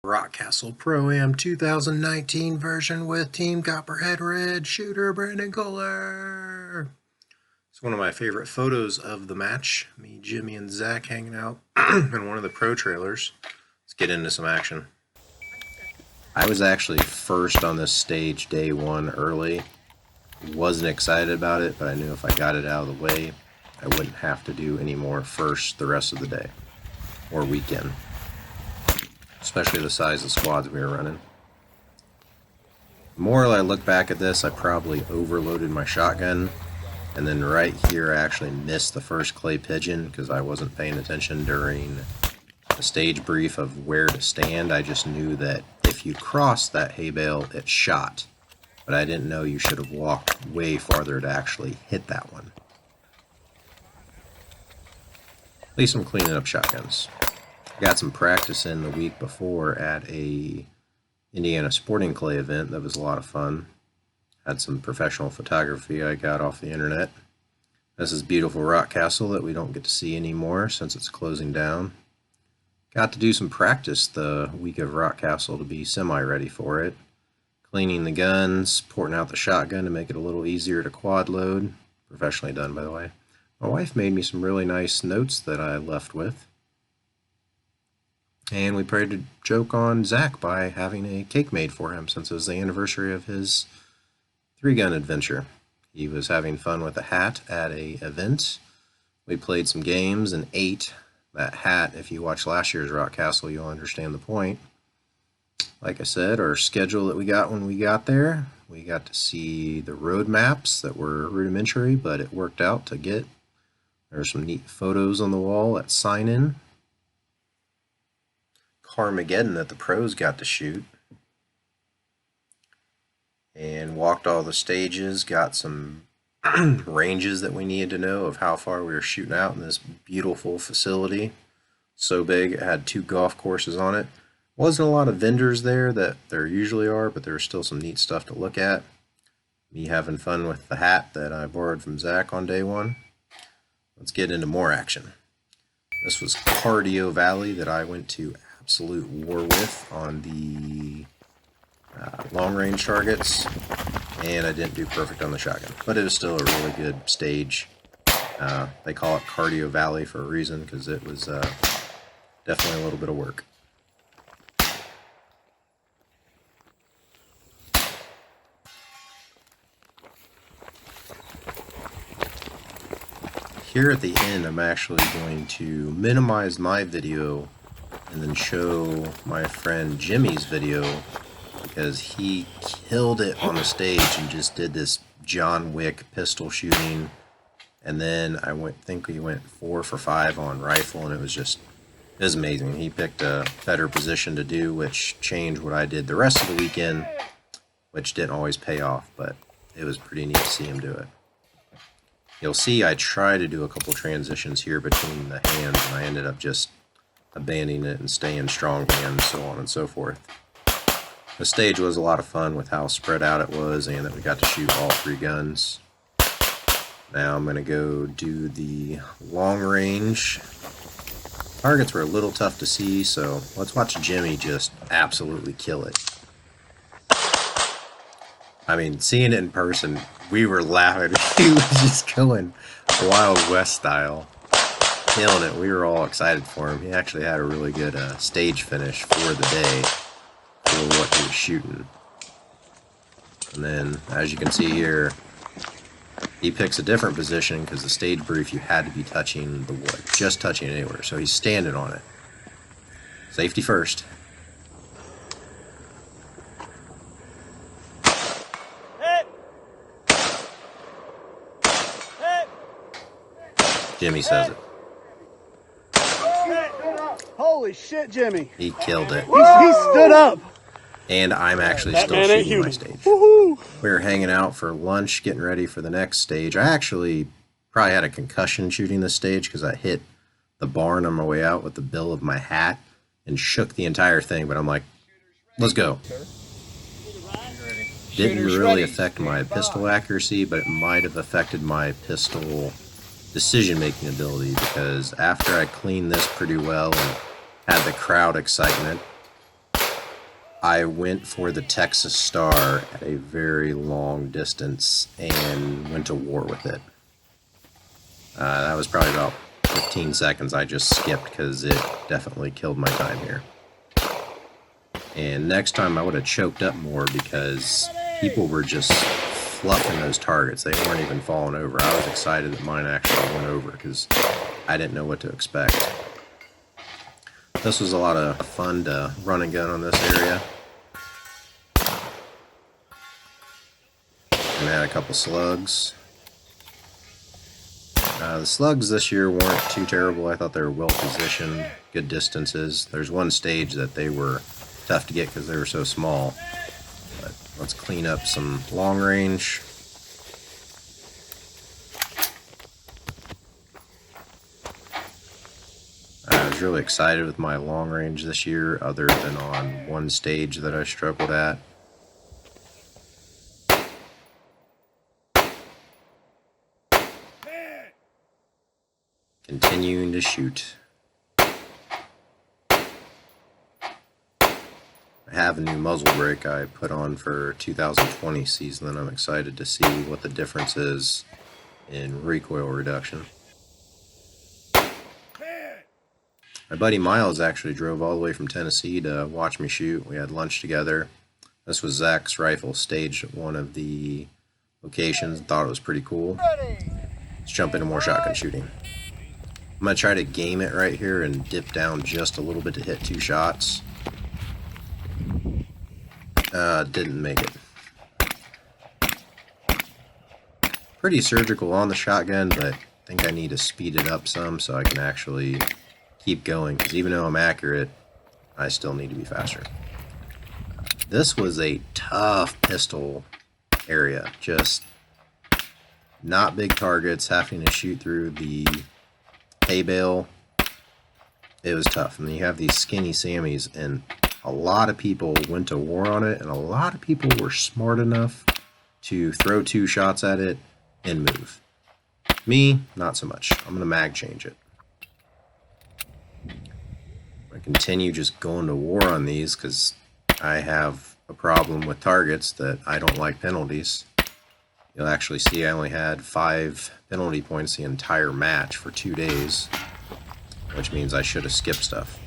Rockcastle Pro-Am 2019 version with Team Copperhead Red shooter Brandon Kollar. It's one of my favorite photos of the match. Me, Jimmy, and Zach hanging out in one of the pro trailers. Let's get into some action. I was actually first on this stage day one early. Wasn't excited about it, but I knew if I got it out of the way, I wouldn't have to do any more first the rest of the day or weekend. Especially the size of squads we were running. The more I look back at this, I probably overloaded my shotgun, and then right here I actually missed the first clay pigeon because I wasn't paying attention during the stage brief of where to stand. I just knew that if you crossed that hay bale, it shot, but I didn't know you should have walked way farther to actually hit that one. At least I'm cleaning up shotguns. Got some practice in the week before at a Indiana Sporting Clay event. That was a lot of fun. Had some professional photography I got off the internet. This is beautiful Rockcastle that we don't get to see anymore since it's closing down. Got to do some practice the week of Rockcastle to be semi-ready for it. Cleaning the guns, porting out the shotgun to make it a little easier to quad load. Professionally done, by the way. My wife made me some really nice notes that I left with. And we tried to joke on Zach by having a cake made for him since it was the anniversary of his 3-gun adventure. He was having fun with a hat at an event. We played some games and ate. That hat, if you watch last year's Rockcastle, you'll understand the point. Like I said, our schedule that we got when we got there, we got to see the road maps that were rudimentary, but it worked out to get. There were some neat photos on the wall at sign-in. Carmageddon that the pros got to shoot, and walked all the stages, got some ranges that we needed to know of how far we were shooting out in this beautiful facility. So big, it had 2 golf courses on it. Wasn't a lot of vendors there that there usually are, but there was still some neat stuff to look at. Me having fun with the hat that I borrowed from Zach on day one. Let's get into more action. This was Cardio Valley that I went to absolute war with on the long-range targets, and I didn't do perfect on the shotgun, but it was still a really good stage. They call it Cardio Valley for a reason, because it was definitely a little bit of work. Here at the end, I'm actually going to minimize my video and then show my friend Jimmy's video, because he killed it on the stage and just did this John Wick pistol shooting. And then I think we went 4 for 5 on rifle, and it was amazing. He picked a better position to do, which changed what I did the rest of the weekend, which didn't always pay off, but it was pretty neat to see him do it. You'll see I try to do a couple transitions here between the hands, and I ended up just abandoning it and staying strong hand, so on and so forth. The stage was a lot of fun with how spread out it was, and that we got to shoot all 3 guns. Now I'm going to go do the long range. Targets were a little tough to see, so let's watch Jimmy just absolutely kill it. I mean, seeing it in person, we were laughing. He was just going Wild West style. Killing it. We were all excited for him. He actually had a really good stage finish for the day for what he was shooting. And then, as you can see here, he picks a different position because the stage brief you had to be touching the wood, just touching it anywhere. So he's standing on it. Safety first. Jimmy says it. Holy shit, Jimmy. He killed it. He stood up. And I'm actually still shooting my stage. Woohoo. We were hanging out for lunch, getting ready for the next stage. I actually probably had a concussion shooting this stage because I hit the barn on my way out with the bill of my hat and shook the entire thing. But I'm like, let's go. Didn't really affect my pistol accuracy, but it might have affected my pistol decision-making ability, because after I cleaned this pretty well and had the crowd excitement, I went for the Texas Star at a very long distance and went to war with it. That was probably about 15 seconds I just skipped because it definitely killed my time here. And next time I would have choked up more because people were just fluffing those targets. They weren't even falling over. I was excited that mine actually went over because I didn't know what to expect. This was a lot of fun to run and gun on this area. And had a couple slugs. The slugs this year weren't too terrible. I thought they were well positioned, good distances. There's one stage that they were tough to get because they were so small. But let's clean up some long range. I was really excited with my long range this year, other than on one stage that I struggled at. Continuing to shoot. I have a new muzzle brake I put on for 2020 season, and I'm excited to see what the difference is in recoil reduction. My buddy Miles actually drove all the way from Tennessee to watch me shoot. We had lunch together. This was Zach's rifle staged at one of the locations. Thought it was pretty cool. Let's jump into more shotgun shooting. I'm going to try to game it right here and dip down just a little bit to hit 2 shots. Didn't make it. Pretty surgical on the shotgun, but I think I need to speed it up some so I can actually keep going, because even though I'm accurate, I still need to be faster. This was a tough pistol area. Just not big targets, having to shoot through the hay bale. It was tough. And then you have these skinny Sammies, and a lot of people went to war on it, and a lot of people were smart enough to throw 2 shots at it and move. Me, not so much. I'm going to mag change it. I continue just going to war on these because I have a problem with targets that I don't like penalties. You'll actually see I only had 5 penalty points the entire match for 2 days, which means I should have skipped stuff.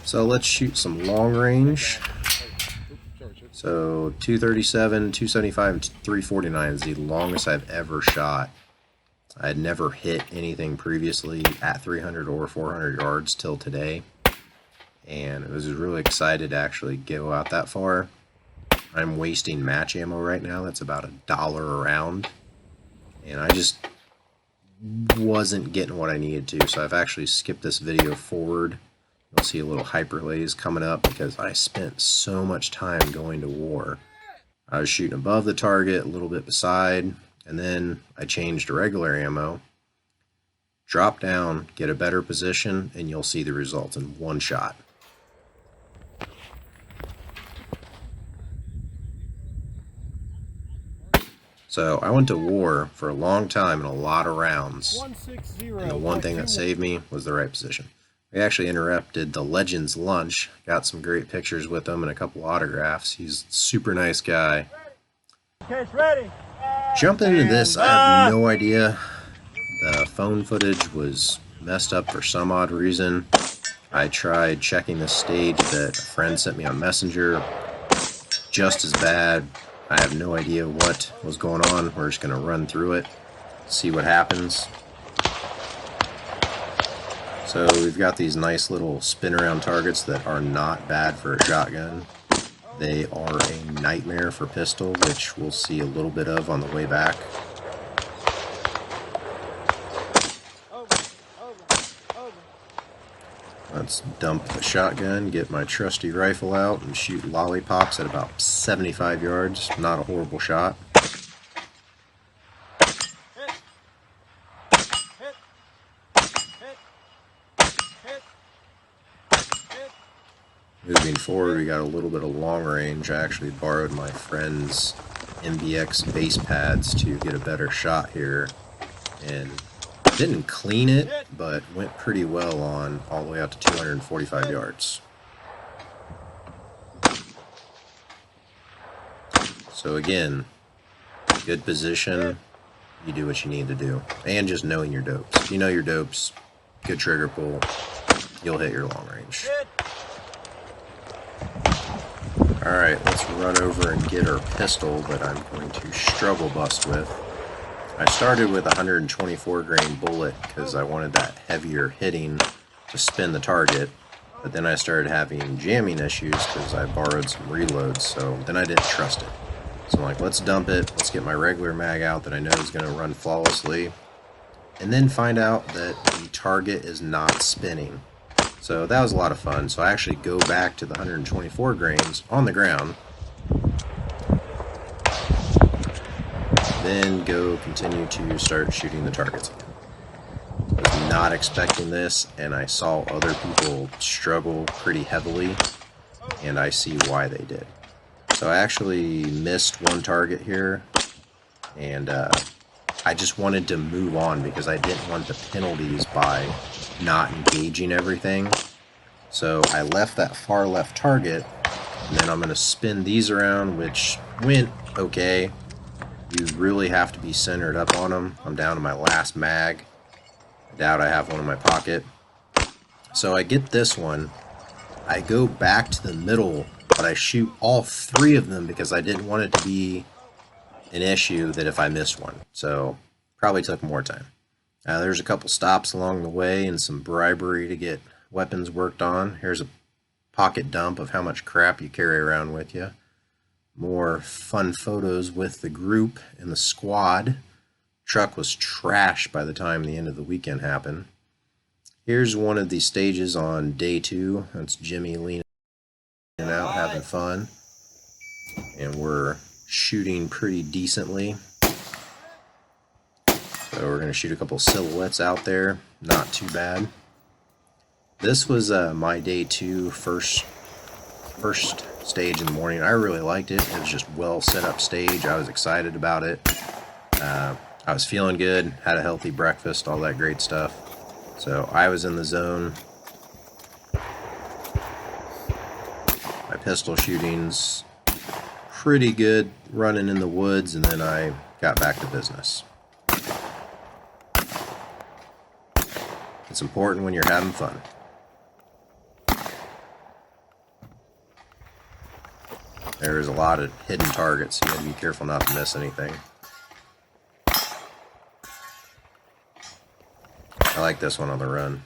So let's shoot some long range. So 237, 275, and 349 is the longest I've ever shot. I had never hit anything previously at 300 or 400 yards till today, and I was really excited to actually go out that far. I'm wasting match ammo right now. That's about $1 a round, and I just wasn't getting what I needed to, so I've actually skipped this video forward. You'll see a little hyperlays coming up because I spent so much time going to war. I was shooting above the target, a little bit beside, and then I changed to regular ammo, drop down, get a better position, and you'll see the results in one shot. So I went to war for a long time and a lot of rounds, and the one thing that saved me was the right position. We actually interrupted the Legends lunch, got some great pictures with him and a couple autographs. He's a super nice guy. Jumping into this, I have no idea. The phone footage was messed up for some odd reason. I tried checking the stage that a friend sent me on Messenger. Just as bad. I have no idea what was going on. We're just going to run through it, see what happens. So we've got these nice little spin around targets that are not bad for a shotgun. They are a nightmare for pistol, which we'll see a little bit of on the way back. Let's dump the shotgun, get my trusty rifle out, and shoot lollipops at about 75 yards. Not a horrible shot. Moving forward, we got a little bit of long range. I actually borrowed my friend's MBX base pads to get a better shot here, and didn't clean it, but went pretty well on all the way out to 245 yards. So again, good position, you do what you need to do. And just knowing your dopes. If you know your dopes, good trigger pull, you'll hit your long range. Alright, let's run over and get our pistol that I'm going to struggle bust with. I started with a 124 grain bullet because I wanted that heavier hitting to spin the target, but then I started having jamming issues because I borrowed some reloads, so then I didn't trust it. So I'm like, let's dump it, let's get my regular mag out that I know is going to run flawlessly, and then find out that the target is not spinning. So that was a lot of fun. So I actually go back to the 124 grains on the ground, then go continue to start shooting the targets again. I was not expecting this, and I saw other people struggle pretty heavily, and I see why they did. So I actually missed one target here, and I just wanted to move on because I didn't want the penalties by not engaging everything. So I left that far left target, and then I'm going to spin these around, which went okay. You really have to be centered up on them. I'm down to my last mag. I doubt I have one in my pocket. So I get this one. I go back to the middle, but I shoot all three of them because I didn't want it to be an issue that if I missed one. So probably took more time. There's a couple stops along the way and some bribery to get weapons worked on. Here's a pocket dump of how much crap you carry around with you. More fun photos with the group and the squad. Truck was trash by the time the end of the weekend happened. Here's one of the stages on day 2. That's Jimmy leaning out, having fun. And we're shooting pretty decently. So we're going to shoot a couple silhouettes out there. Not too bad. This was my day 2 first stage in the morning. I really liked it. It was just well set up stage. I was excited about it. I was feeling good. Had a healthy breakfast. All that great stuff. So I was in the zone. My pistol shooting's pretty good running in the woods, and then I got back to business. It's important when you're having fun. There's a lot of hidden targets, so you gotta be careful not to miss anything. I like this one on the run.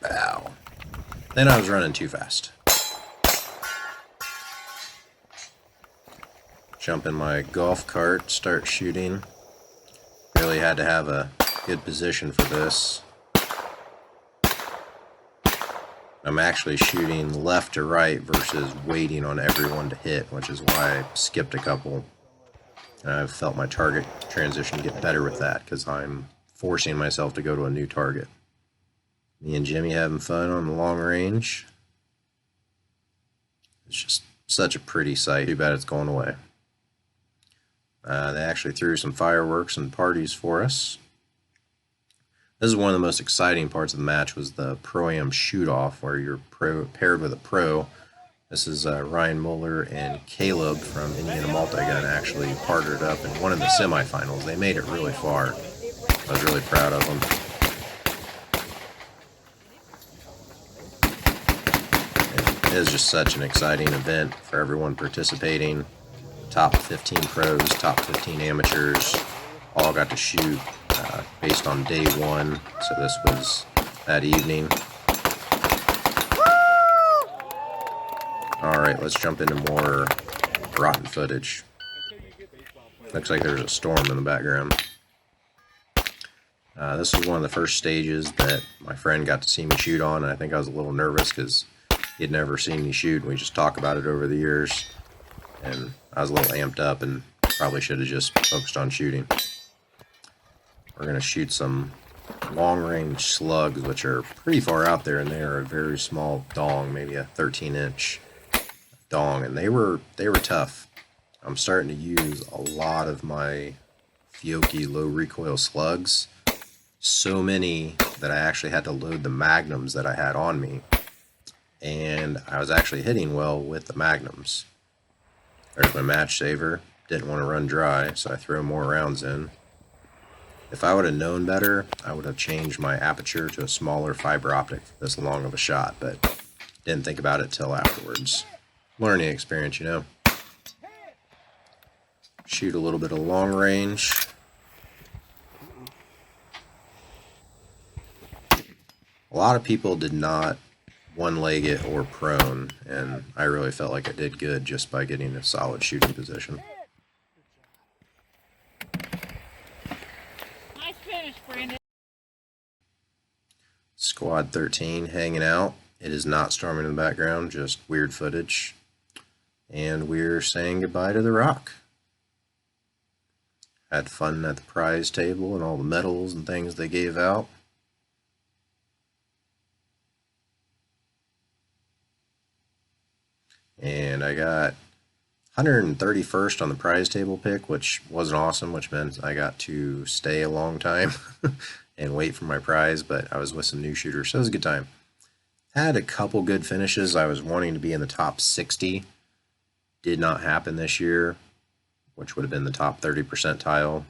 Ow. Then I was running too fast. Jump in my golf cart, start shooting. Really had to have a good position for this. I'm actually shooting left to right versus waiting on everyone to hit, which is why I skipped a couple. And I've felt my target transition get better with that because I'm forcing myself to go to a new target. Me and Jimmy having fun on the long range. It's just such a pretty sight. Too bad it's going away. They actually threw some fireworks and parties for us. This is one of the most exciting parts of the match, was the Pro-Am shoot-off where you're paired with a pro. This is Ryan Muller and Caleb from Indiana Multigun actually partnered up and won in the semifinals. They made it really far. I was really proud of them. It is just such an exciting event for everyone participating. Top 15 pros, top 15 amateurs, all got to shoot based on day 1. So this was that evening. Alright, let's jump into more rotten footage. Looks like there's a storm in the background. This was one of the first stages that my friend got to see me shoot on, and I think I was a little nervous because he had never seen me shoot, and we just talked about it over the years. And I was a little amped up and probably should have just focused on shooting. We're going to shoot some long-range slugs, which are pretty far out there, and they are a very small dong, maybe a 13-inch dong, and they were tough. I'm starting to use a lot of my Fiocchi low recoil slugs. So many that I actually had to load the magnums that I had on me, and I was actually hitting well with the magnums. There's my match saver. Didn't want to run dry, so I throw more rounds in. If I would have known better, I would have changed my aperture to a smaller fiber optic this long of a shot, but didn't think about it till afterwards. Learning experience, you know. Shoot a little bit of long range. A lot of people did not one-leg it or prone, and I really felt like I did good just by getting a solid shooting position. Nice finish, Brandon. Squad 13 hanging out. It is not storming in the background, just weird footage. And we're saying goodbye to the Rock. Had fun at the prize table and all the medals and things they gave out. And I got 131st on the prize table pick, which wasn't awesome, which meant I got to stay a long time and wait for my prize, but I was with some new shooters, so it was a good time. Had a couple good finishes. I was wanting to be in the top 60. Did not happen this year, which would have been the top 30 percentile.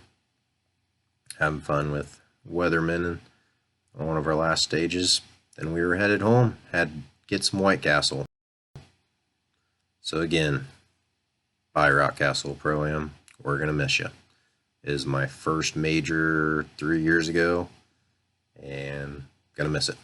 Having fun with Weatherman on one of our last stages. Then we were headed home. Had to get some Rockcastle. So again, bye Rockcastle Pro-Am. We're going to miss you. It is my first major 3 years ago, and going to miss it.